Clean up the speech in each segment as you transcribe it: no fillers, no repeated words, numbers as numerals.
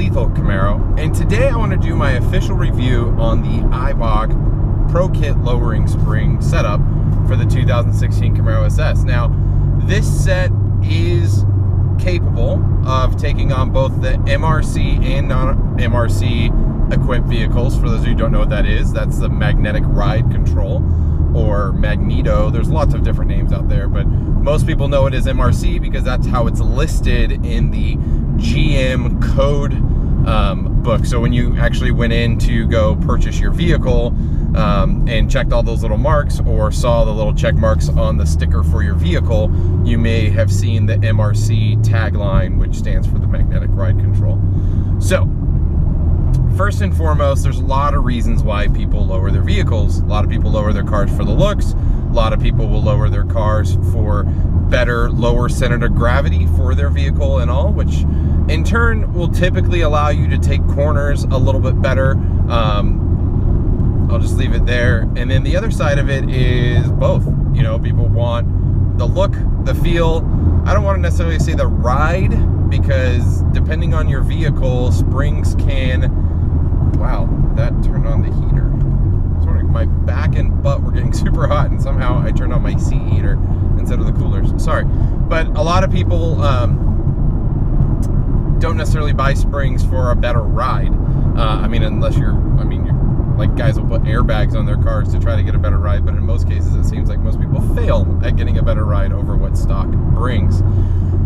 lethal Camaro, and today I want to do my official review on the Eibach Pro Kit lowering spring setup for the 2016 Camaro SS. Now, this set is capable of taking on both the MRC and non-MRC equipped vehicles. For those of you who don't know what that is, that's the magnetic ride control, or magneto. There's lots of different names out there, but most people know it as MRC because that's how it's listed in the GM code book. So when you actually went in to go purchase your vehicle and checked all those little marks or saw the little check marks on the sticker for your vehicle, you may have seen the MRC tagline, which stands for the magnetic ride control. So first and foremost, there's a lot of reasons why people lower their vehicles. A lot of people lower their cars for the looks. A lot of people will lower their cars for better, lower center of gravity for their vehicle and all, which in turn will typically allow you to take corners a little bit better. I'll just leave it there. And then the other side of it is both. You know, people want the look, the feel. I don't want to necessarily say the ride, because depending on your vehicle, springs can... Wow, that turned on the heater. Sort of my back and butt were getting super hot, and somehow I turned on my seat heater instead of the coolers. Sorry. But a lot of people don't necessarily buy springs for a better ride. I mean, unless you're like, guys will put airbags on their cars to try to get a better ride, but in most cases it seems like most people fail at getting a better ride over what stock brings.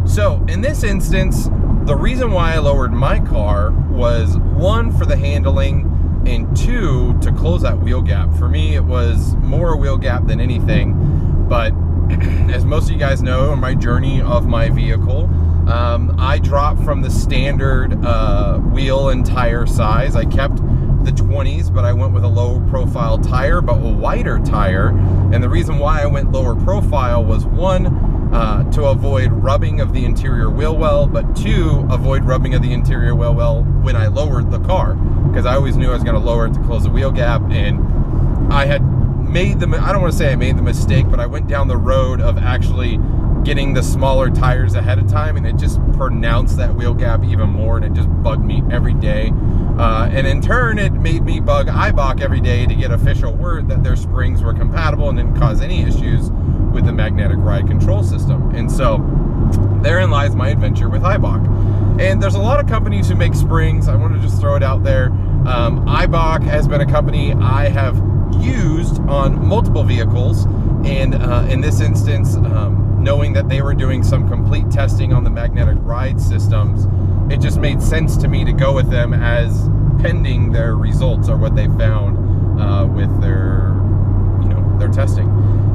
So in this instance, the reason why I lowered my car was, one, for the handling, and two, to close that wheel gap. For me, it was more a wheel gap than anything, but as most of you guys know, on my journey of my vehicle, I dropped from the standard wheel and tire size. I kept the 20s, but I went with a low profile tire, but a wider tire. And the reason why I went lower profile was, one, to avoid rubbing of the interior wheel well, but two, avoid rubbing of the interior wheel well when I lowered the car, because I always knew I was going to lower it to close the wheel gap. And I had made the, I don't want to say I made the mistake, but I went down the road of actually getting the smaller tires ahead of time, and it just pronounced that wheel gap even more, and it just bugged me every day. And in turn, it made me bug Eibach every day to get official word that their springs were compatible and didn't cause any issues with the magnetic ride control system. And so therein lies my adventure with Eibach. And there's a lot of companies who make springs. I want to just throw it out there. Eibach has been a company I have used on multiple vehicles, and in this instance, knowing that they were doing some complete testing on the magnetic ride systems, it just made sense to me to go with them as pending their results, or what they found with their, their testing.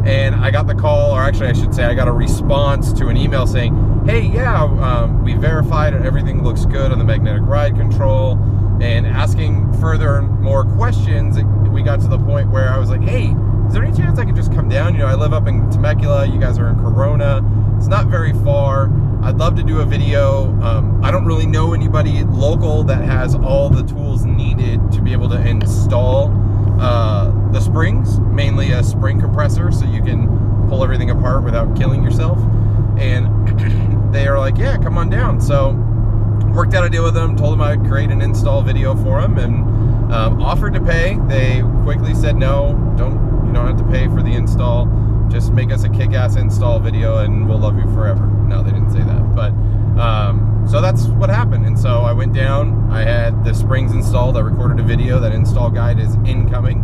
And I got the call, or actually I should say I got a response to an email saying, hey, yeah, we verified and everything looks good on the magnetic ride control. And asking further and more questions, we got to the point where I was like, hey, is there any chance I could just come down? I live up in Temecula, you guys are in Corona, it's not very far. I'd love to do a video. I don't really know anybody local that has all the tools needed to be able to install the springs, mainly a spring compressor, so you can pull everything apart without killing yourself. And they are like, yeah, come on down. So worked out a deal with them, told them I'd create an install video for them, and offered to pay. They quickly said, no, you don't have to pay for the install. Just make us a kick-ass install video and we'll love you forever. No, they didn't say that, but so that's what happened. And so I went down, I had the springs installed, I recorded a video. That install guide is incoming,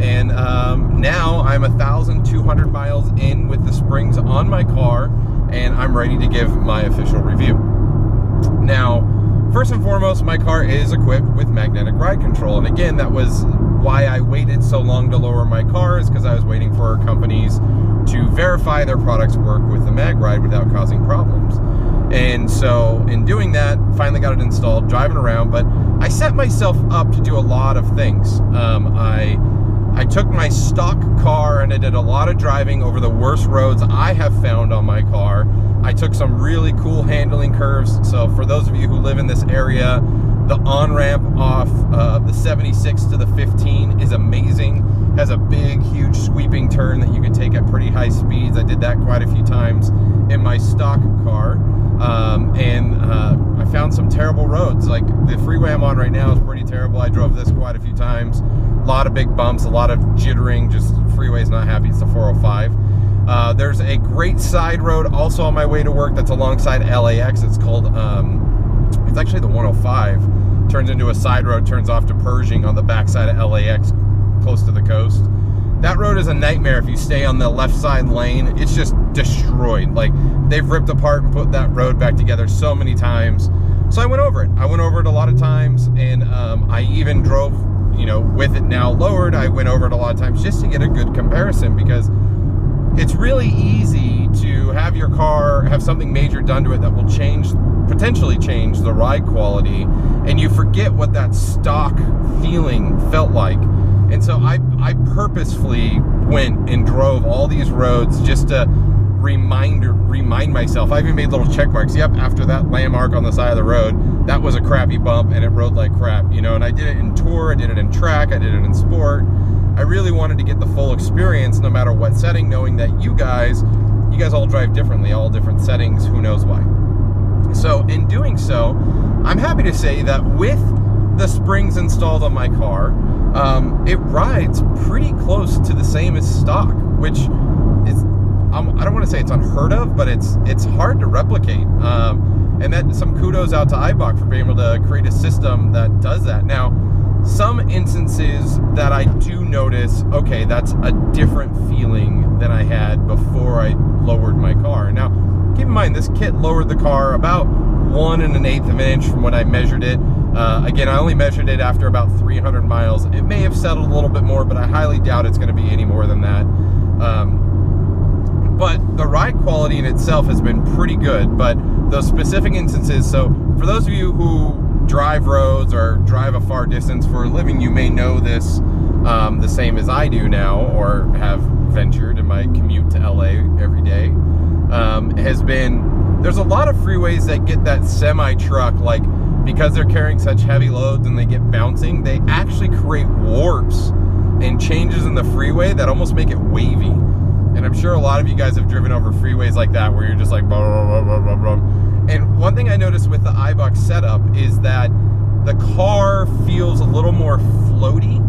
and now I'm 1,200 miles in with the springs on my car, and I'm ready to give my official review. Now, first and foremost, my car is equipped with magnetic ride control, and again, that was why I waited so long to lower my car, is because I was waiting for companies to verify their products work with the mag ride without causing problems. And so in doing that, finally got it installed, driving around, but I set myself up to do a lot of things. I took my stock car and I did a lot of driving over the worst roads I have found on my car. I took some really cool handling curves. So for those of you who live in this area, the on-ramp off the 76 to the 15 is amazing. Has a big, huge sweeping turn that you can take at pretty high speeds. I did that quite a few times in my stock car. I found some terrible roads. Like the freeway I'm on right now is pretty terrible. I drove this quite a few times. A lot of big bumps, a lot of jittering, just freeway's not happy. It's the 405. There's a great side road also on my way to work that's alongside LAX. It's called, it's actually the 105. Turns into a side road, turns off to Pershing on the backside of LAX, close to the coast. That road is a nightmare if you stay on the left side lane. It's just destroyed. Like, they've ripped apart and put that road back together so many times. So I went over it. I went over it a lot of times, and I even drove, you know, with it now lowered, I went over it a lot of times just to get a good comparison, because it's really easy to have your car have something major done to it that will potentially change the ride quality, and you forget what that stock feeling felt like. And so I purposefully went and drove all these roads just to remind myself. I even made little check marks. Yep, after that landmark on the side of the road, that was a crappy bump and it rode like crap, you know. And I did it in tour, I did it in track, I did it in sport. I really wanted to get the full experience no matter what setting, knowing that you guys all drive differently, all different settings, who knows why. So in doing so, I'm happy to say that with the springs installed on my car, it rides pretty close to the same as stock, which is, I don't want to say it's unheard of, but it's hard to replicate. And that, some kudos out to Eibach for being able to create a system that does that. Now, some instances that I do notice, okay, that's a different feeling than I had before I lowered my car. Now, keep in mind, this kit lowered the car about 1 1/8 of an inch from when I measured it. Again, I only measured it after about 300 miles. It may have settled a little bit more, but I highly doubt it's going to be any more than that. But the ride quality in itself has been pretty good. But those specific instances, so for those of you who drive roads or drive a far distance for a living, you may know this the same as I do now, or have ventured in my commute to LA every day, has been, there's a lot of freeways that get that semi-truck, like, because they're carrying such heavy loads and they get bouncing, they actually create warps and changes in the freeway that almost make it wavy. And I'm sure a lot of you guys have driven over freeways like that, where you're just like, blah, blah, blah, blah, blah. And one thing I noticed with the Eibach setup is that the car feels a little more floaty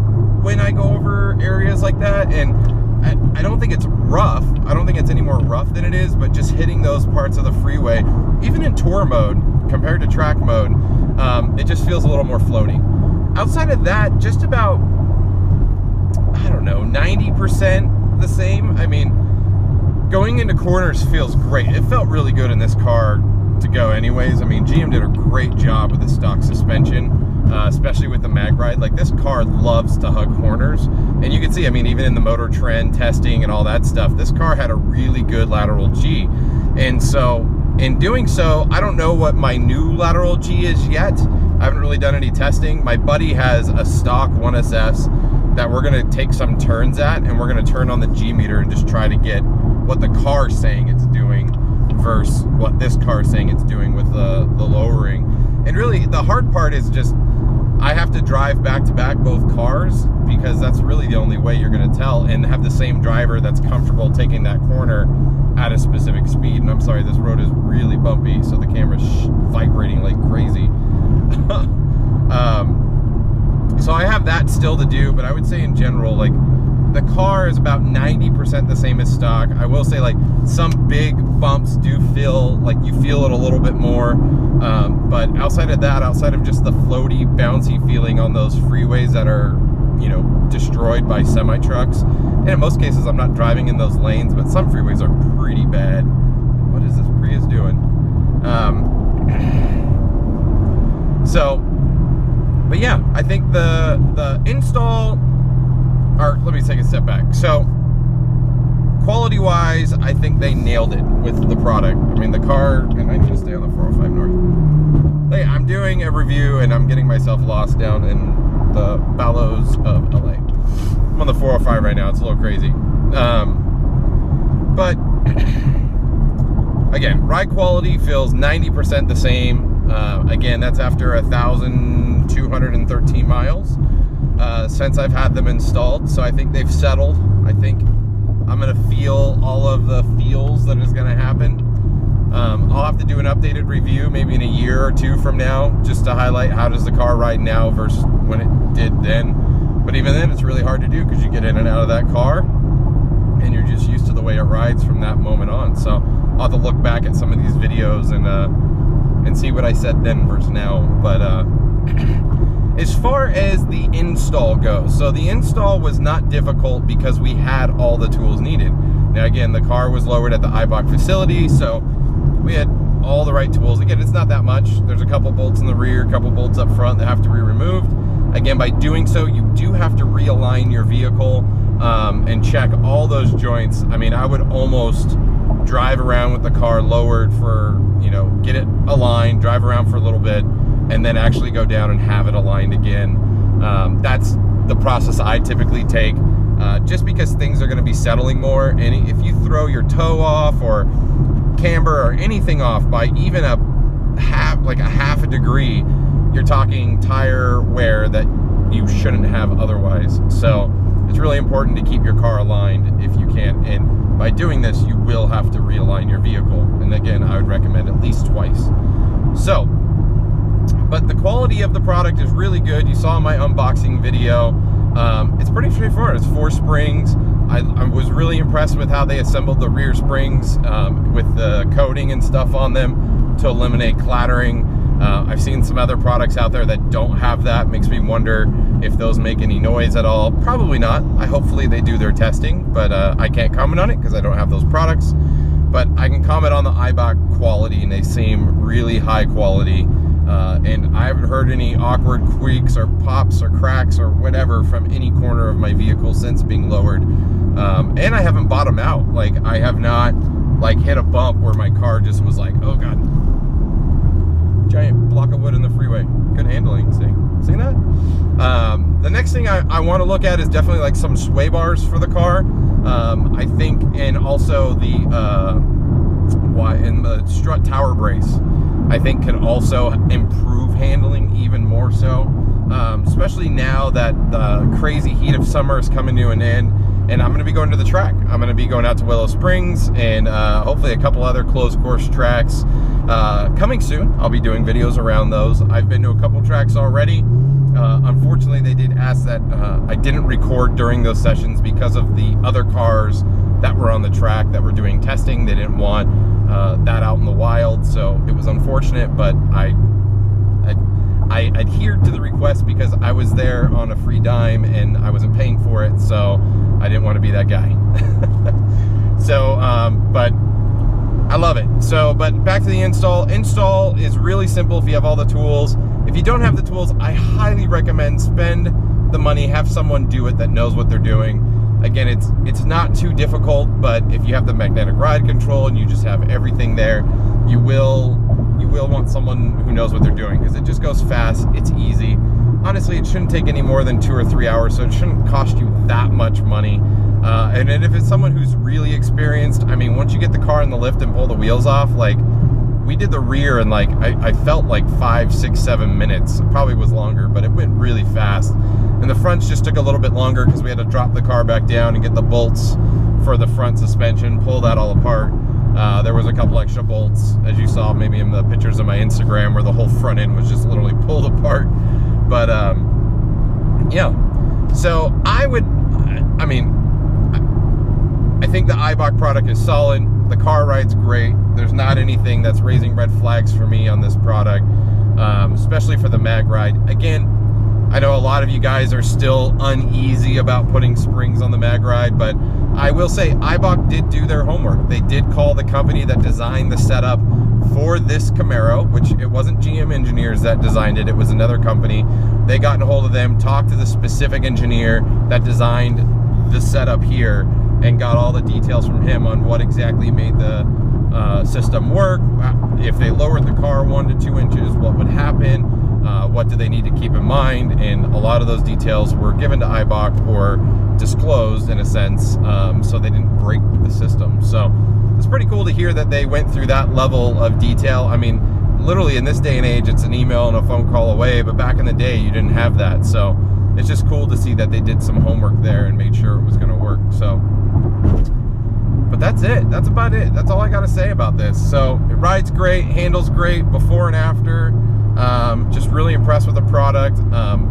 when I go over areas like that. And I don't think it's rough. I don't think it's any more rough than it is, but just hitting those parts of the freeway, even in tour mode compared to track mode, it just feels a little more floaty. Outside of that, just about, I don't know, 90% the same. I mean, going into corners feels great. It felt really good in this car to go anyways. I mean, GM did a great job with the stock suspension, especially with the mag ride. Like, this car loves to hug corners, and you can see, I mean, even in the Motor Trend testing and all that stuff, this car had a really good lateral G. And so in doing so, I don't know what my new lateral G is yet. I haven't really done any testing. My buddy has a stock 1SS that we're gonna take some turns at, and we're gonna turn on the G meter and just try to get what the car's saying it's doing versus what this car is saying it's doing with the lowering. And really, the hard part is just, I have to drive back to back both cars, because that's really the only way you're gonna tell, and have the same driver that's comfortable taking that corner at a specific speed. And I'm sorry, this road is really bumpy, so the camera's vibrating like crazy. So I have that still to do, but I would say in general, like, the car is about 90% the same as stock. I will say, like, some big bumps do feel like you feel it a little bit more, but outside of that, outside of just the floaty, bouncy feeling on those freeways that are, you know, destroyed by semi-trucks, and in most cases I'm not driving in those lanes, but some freeways are pretty bad. What is this Prius doing? But yeah, I think the install, or let me take a step back. So quality-wise, I think they nailed it with the product. I mean, the car, and I need to stay on the 405 North. Hey, I'm doing a review and I'm getting myself lost down in the bowels of LA. I'm on the 405 right now. It's a little crazy. But again, ride quality feels 90% the same. Again, that's after 1,213 miles since I've had them installed. So I think they've settled. I think I'm gonna feel all of the feels that is gonna happen. I'll have to do an updated review maybe in a year or two from now, just to highlight how does the car ride now versus when it did then. But even then, it's really hard to do because you get in and out of that car and you're just used to the way it rides from that moment on. So I'll have to look back at some of these videos and see what I said then versus now. But as far as the install goes, so the install was not difficult because we had all the tools needed. Now again, the car was lowered at the Eibach facility, so we had all the right tools. Again, it's not that much. There's a couple bolts in the rear, a couple bolts up front that have to be removed. Again, by doing so, you do have to realign your vehicle and check all those joints. I mean, I would almost drive around with the car lowered for, you know, get it aligned, drive around for a little bit, and then actually go down and have it aligned again. That's the process I typically take, just because things are going to be settling more. And if you throw your toe off or camber or anything off by even a half a degree, you're talking tire wear that you shouldn't have otherwise. So it's really important to keep your car aligned if you can. And by doing this, you will have to realign your vehicle. And again, I would recommend at least twice. So, but the quality of the product is really good. You saw my unboxing video. It's pretty straightforward. It's 4 springs. I was really impressed with how they assembled the rear springs with the coating and stuff on them to eliminate clattering. I've seen some other products out there that don't have that. Makes me wonder if those make any noise at all. Probably not. Hopefully they do their testing, but I can't comment on it because I don't have those products. But I can comment on the Eibach quality, and they seem really high quality. And I haven't heard any awkward squeaks or pops or cracks or whatever from any corner of my vehicle since being lowered. And I haven't bottomed out. Like, I have not hit a bump where my car just was like, oh God, giant block of wood in the freeway. Good handling, see that? The next thing I want to look at is definitely like some sway bars for the car. I think, and also the strut tower brace, I think can also improve handling even more so, especially now that the crazy heat of summer is coming to an end. And I'm going to be going to the track. I'm going to be going out to Willow Springs and hopefully a couple other closed course tracks coming soon. I'll be doing videos around those. I've been to a couple tracks already. Unfortunately, they did ask that I didn't record during those sessions because of the other cars that were on the track that were doing testing. They didn't want that out in the wild, so it was unfortunate, but I adhered to the request because I was there on a free dime and I wasn't paying for it, so I didn't want to be that guy. So, but I love it. So, but back to the install. Install is really simple if you have all the tools. If you don't have the tools, I highly recommend spend the money, have someone do it that knows what they're doing. Again, it's not too difficult, but if you have the magnetic ride control and you just have everything there, you will want someone who knows what they're doing, because it just goes fast, it's easy. Honestly, it shouldn't take any more than 2 or 3 hours, so it shouldn't cost you that much money. And then if it's someone who's really experienced, I mean, once you get the car in the lift and pull the wheels off, like, we did the rear and like, I felt like 5, 6, 7 minutes. It probably was longer, but it went really fast. And the fronts just took a little bit longer because we had to drop the car back down and get the bolts for the front suspension, pull that all apart. There was a couple extra bolts, as you saw maybe in the pictures of my Instagram, where the whole front end was just literally pulled apart. But yeah, so I think the Eibach product is solid. The car rides great. There's not anything that's raising red flags for me on this product, especially for the mag ride. Again, I know a lot of you guys are still uneasy about putting springs on the mag ride, but I will say Eibach did do their homework. They did call the company that designed the setup for this Camaro, which it wasn't GM engineers that designed it, it was another company. They got in a hold of them, talked to the specific engineer that designed the setup here, and got all the details from him on what exactly made the system work. If they lowered the car 1 to 2 inches, what would happen? What do they need to keep in mind? And a lot of those details were given to Eibach or disclosed in a sense, so they didn't break the system. So it's pretty cool to hear that they went through that level of detail. I mean, literally in this day and age, it's an email and a phone call away, but back in the day, you didn't have that. So it's just cool to see that they did some homework there and made sure it was going to work. So But that's it. That's about it. That's all I got to say about this. So it rides great, handles great, before and after. Just really impressed with the product.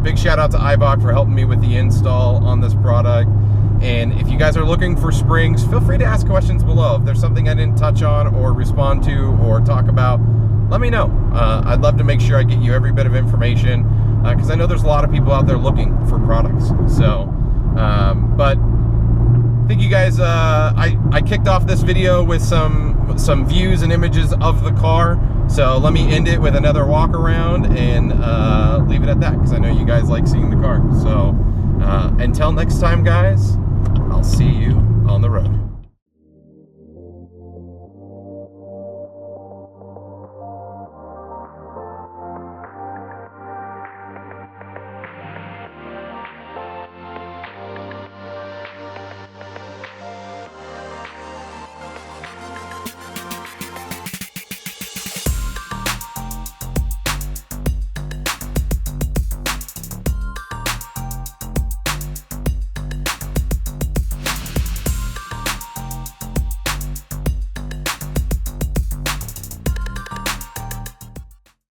Big shout out to Eibach for helping me with the install on this product. And if you guys are looking for springs, feel free to ask questions below. If there's something I didn't touch on or respond to or talk about, let me know. I'd love to make sure I get you every bit of information, because I know there's a lot of people out there looking for products. So, but thank you guys. I kicked off this video with some views and images of the car. So let me end it with another walk around and leave it at that, because I know you guys like seeing the car. So until next time, guys, I'll see you on the road.